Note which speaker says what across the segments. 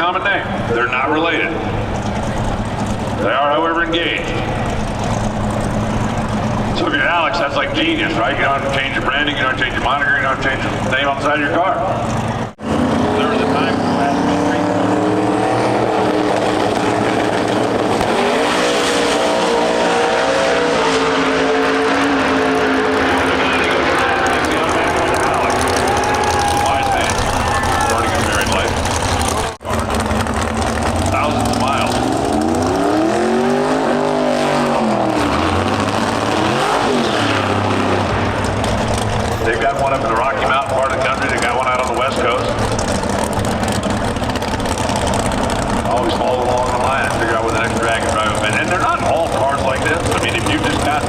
Speaker 1: common name. They're not related. They are, however, engaged. So if you're Alex, that's like genius, right? You don't have to change your branding, you don't have to change your moniker, you don't have to change the name on the side of your car. There was a time for the last street. One up in the Rocky Mountain part of the country. They got one out on the West Coast. Always follow along the line and figure out where the next drag can drive up in. And they're not all cars like this. I mean, if you just got,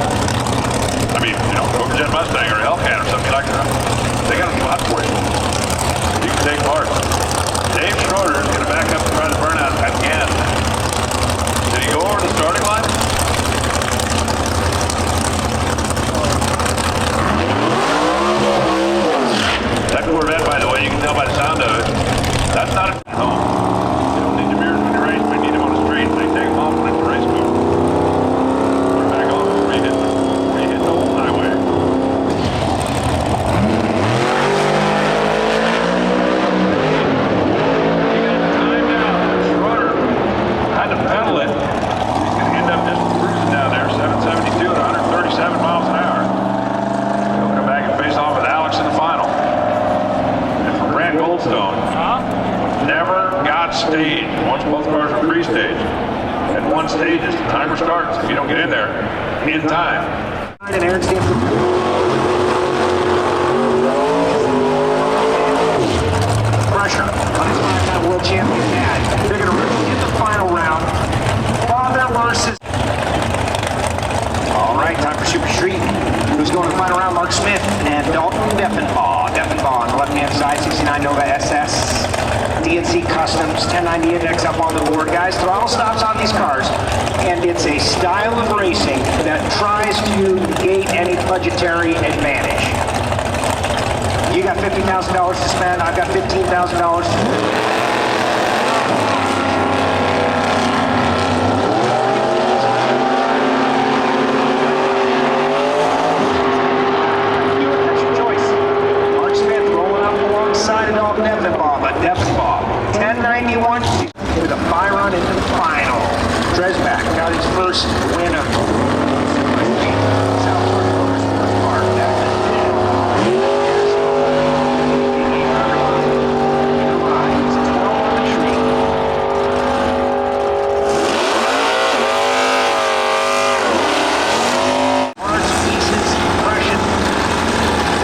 Speaker 1: Rover Jet Mustang or a Hellcat or something like that, they got a spot for you. You can take part. Dave Schroeder is going to back up and try to burn out again. Did he go over the starting line? That Corvette, by the way, you can tell by the sound of it, that's not a home. They don't need the mirrors when you race, they need them on the street. They take them off when it's a race car. Put it back on before you hit the whole highway. You got the time now. Schroeder had to pedal it. He's going to end up just cruising down there, 772 at 137 miles an hour. He'll come back and face off with Alex in the final. Goldstone never got staged once both cars were pre-staged. At one stage, as the timer starts, if you don't get in there in time.
Speaker 2: And Aaron's game for pressure on his five-time world champion dad. They're going to get the final round. Father versus. All right, time for Super Street. Who's going to the final round? Mark Smith and Dalton Deffenbaugh. On the left-hand side, 69 Nova SS, DNC Customs, 1090 Index up on the board. Guys, throttle stops on these cars, and it's a style of racing that tries to negate any budgetary advantage. You got $50,000 to spend, I've got $15,000. Deffenbaugh, 1091 with a by-run into the final. Dresbach got his first win of South Florida Motorsports Park. Parts, pieces, compression,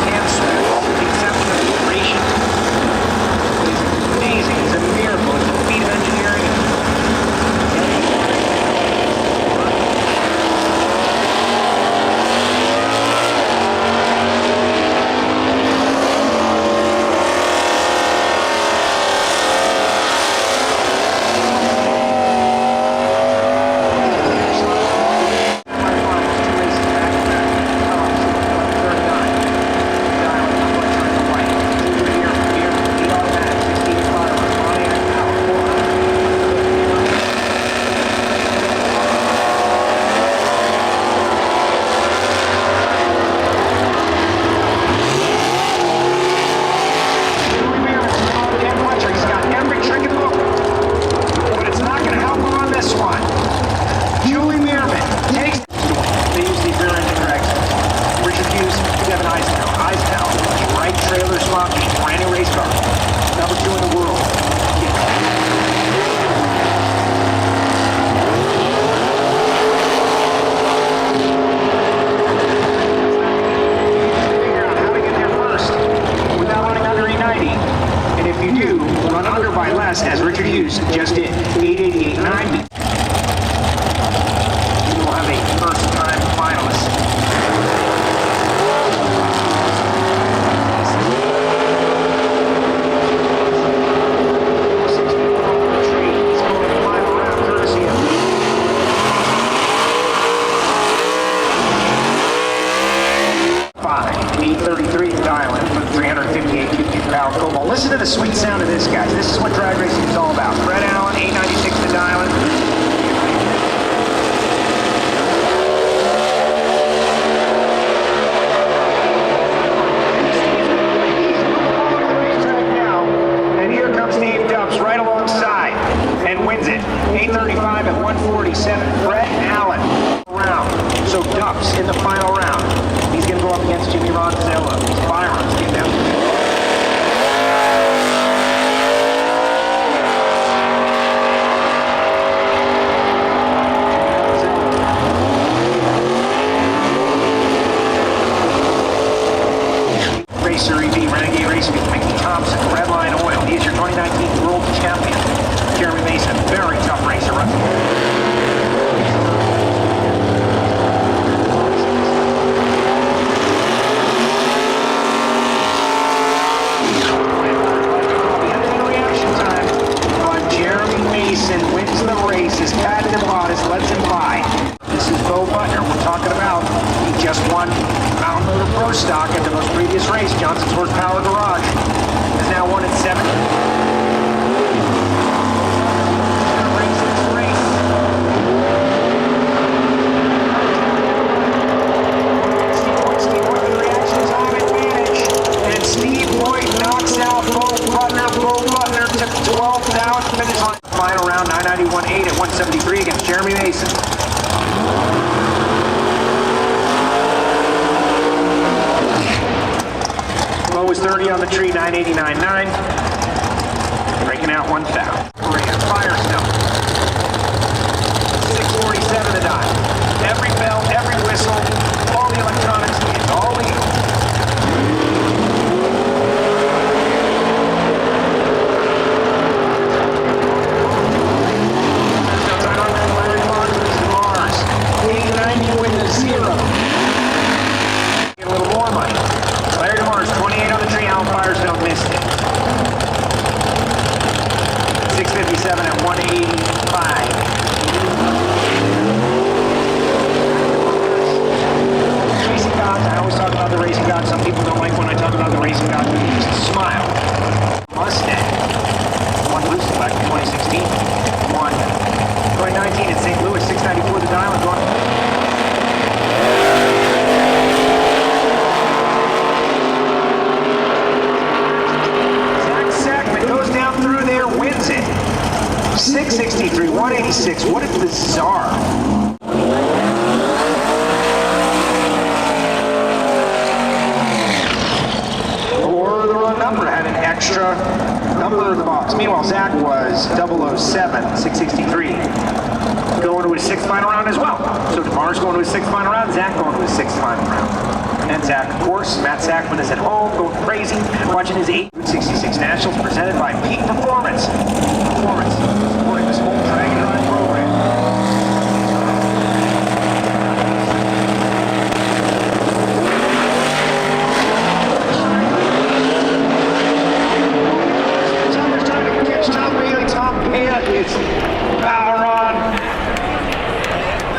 Speaker 2: and all with the exception of the duration. Amazing. It's a miracle. It's a feat of engineering. as Richard Hughes just did, 888.90. We will have a first-time finalist. Listen to the sweet sound of this, guys. This is what drag racing is all about. Fred 6:47, Brett Allen. Round. So Duff's in the final round. He's going to go up against Jimmy Ronzella. Byron's getting down. Racer EV, Renegade Racing, Mickey Thompson, Redline Oil. He is your 2019 World Champion. Jeremy Mason, very tough racer. Reaction time on Jeremy Mason wins the race. His patented modest lets him by. This is Bo Butner we're talking about. He just won Mountain Motor Pro Stock at the most previous race. Johnson's Horsepower Garage is now 1-7. Steve Boyd with the reactions on advantage. And Steve Boyd knocks out Bo Butner. Bo Butner took 12th down to finish line. Final round 991.8 at 173 against Jeremy Mason. Low was 30 on the tree, 989.9. Breaking out 1 foul. Firestone. 647 to dime. Every bell, every whistle, all the electronics, it's all legal. Mars. 890 with a 0. Get a little more money. Larry DeMars, 28 on the tree, Alan Firestone missed it. 657 at 185. Racing gods, I always talk about the racing gods. Some people don't like when I talk about the racing gods, but you just smile. Mustang. One loose back in 2016. One 2019 at St. Louis, 694 the diamond. Goes down through there, wins it. 663, 186. What a bizarre. Or the wrong number had an extra number in the box. Meanwhile, Zach was 007, 663. Going to his 6th final round as well. So DeMar's going to his 6th final round, Zach going to his 6th final round. And Zach, of course, Matt Sackman is at home, going crazy, watching his 866 Nationals presented by Peak Performance. Supporting this whole Dragon Ride program. Somebody's trying to catch Tom Bailey. Tom Bailey is power on.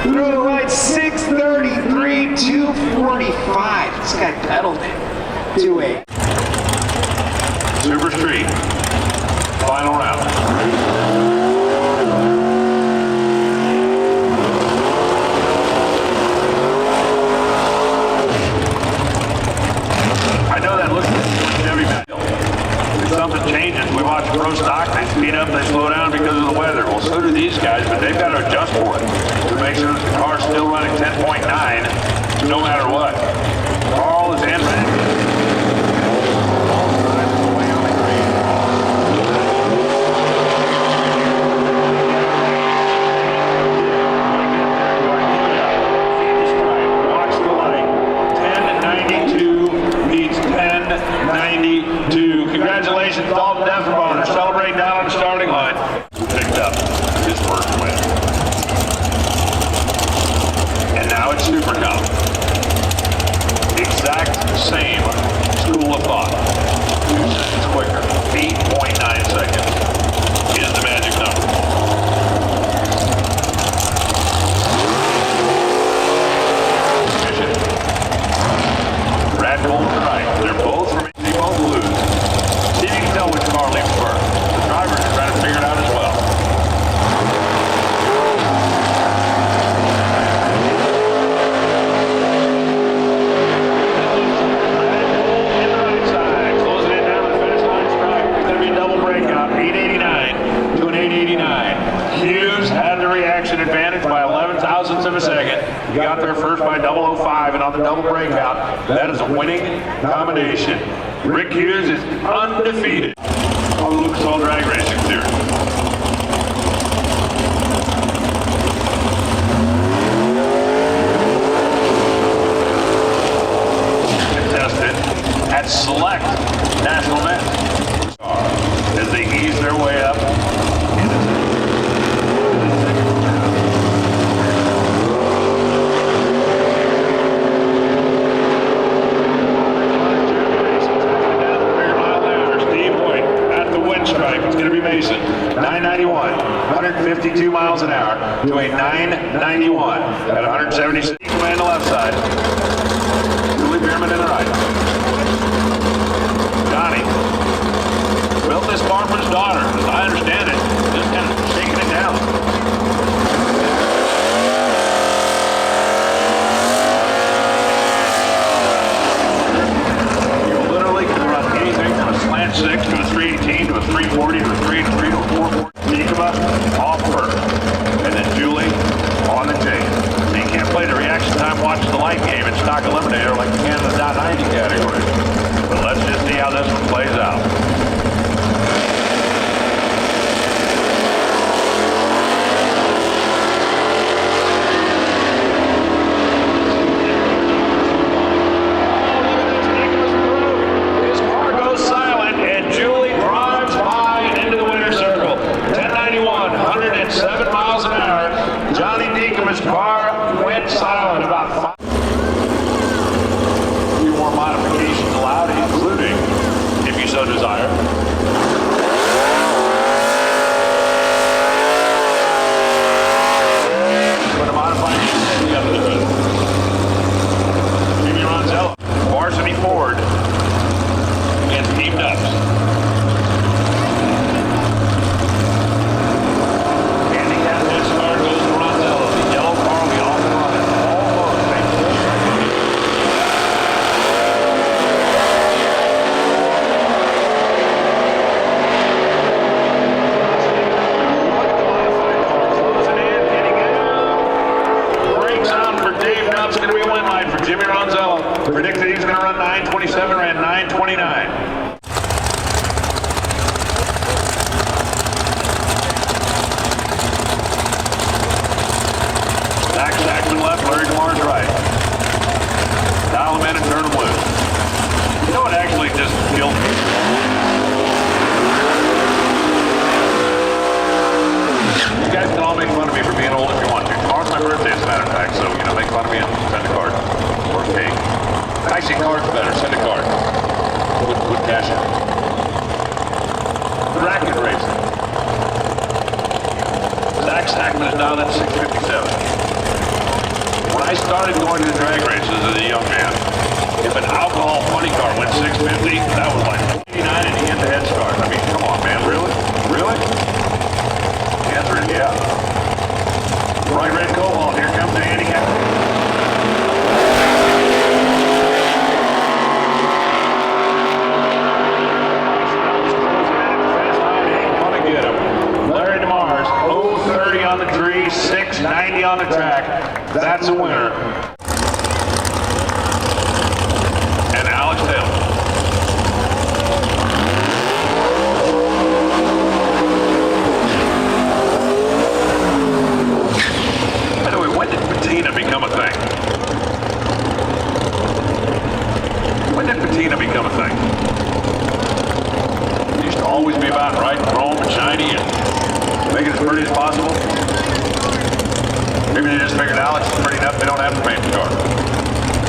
Speaker 2: Through the right, 633, 245. This guy pedaled it to a
Speaker 1: Super Street. Final round. I know that looks like Chevy Bell. If something changes, we watch pro stock, they speed up, they slow down because of the weather. Well, so do these guys, but they've got to adjust for it to make sure that the car's still running 10.9 no matter what. Carl is in. Watch the light. 1092 needs 1092. Congratulations, Dalton Defenbauer. Celebrate down on the starting line. Picked up his first win. And now it's Super Cup. Exact same school of thought. 2 seconds quicker. 8.9 seconds is the magic number. Red Bull right. They're both from both blues. See if you can tell which car leaves first. The drivers are trying to figure it out as well. Red Bull in the right side. Closing it down the finish line strike. It's going to be a double breakout. a second. You got there first by 005 and on the double breakout. That is a winning combination. Rick Hughes is undefeated on the Lucas Oil Drag Racing Series. Contested at select national events as they ease their way up. It's going to be Mason, 991, 152 miles an hour to a 991 at 176. Man on the left side. Julie Bierman in the right. Johnny built this car for his daughter, as I understand it. Just kind of shaking it down. You literally can run anything from a slant 6 to a 318 to a 340 to a 383 to a 440. Nikoma off first. And then Julie on the tape. So you can't play the reaction time watching the light game in stock eliminator like you can in the .90 category. But let's just see how this one plays out. His car went silent about 5. A few more modifications allowed, including, if you so desire, put a modification the other way. Jimmy Ronzella, Varsity Ford, against Team Dubs. It's going to be a win line for Jimmy Ronzella. Predicted he's going to run 9:27, ran 9:29. Zach Sackman left, Larry DeMar's right. Dial him in and turn him loose. You know what actually just killed me? You guys can all make fun of me for being old if you want to. Tomorrow's my birthday, as a matter of fact, so, you know, make fun of me and send a card. Or cake. Actually, card's better. Send a card. With cash in. Bracket racing. Zach Sackman is down at 657. When I started going to the drag races as a young man, if an alcohol funny car went 650, that was like 89 and he had the head start. I mean, come on, man. Really? Really? The answer is yeah. Bright red cobalt, here comes the handicap. Gonna get him. Larry DeMars, 030 on the tree, 690 on the track. That's a winner. And Alex Taylor. When did patina become a thing? When did patina become a thing? It used to always be about bright and chrome and shiny and make it as pretty as possible. Maybe they just figured Alex is pretty enough, they don't have to paint the car.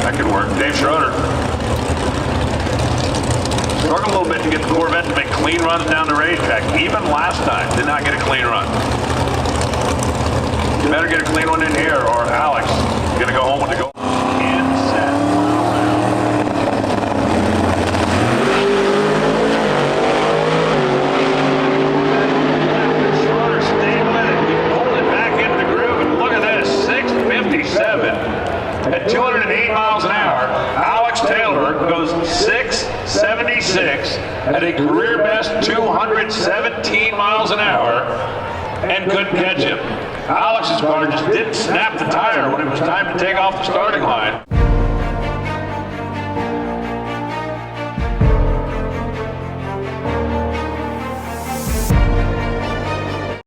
Speaker 1: That could work. Dave Schroeder struggled a little bit to get the Corvette to make clean runs down the racetrack. Even last time, did not get a clean run. You better get a clean one in here, or Alex is going to go home with the goal. And set. Schroeder stayed with it. He pulled it back into the groove, and look at this, 657 at 208 miles an hour. Alex Taylor goes 676 at a career best 217 miles an hour, and couldn't catch him. Alex's car just didn't snap the tire when it was time to take off the starting line.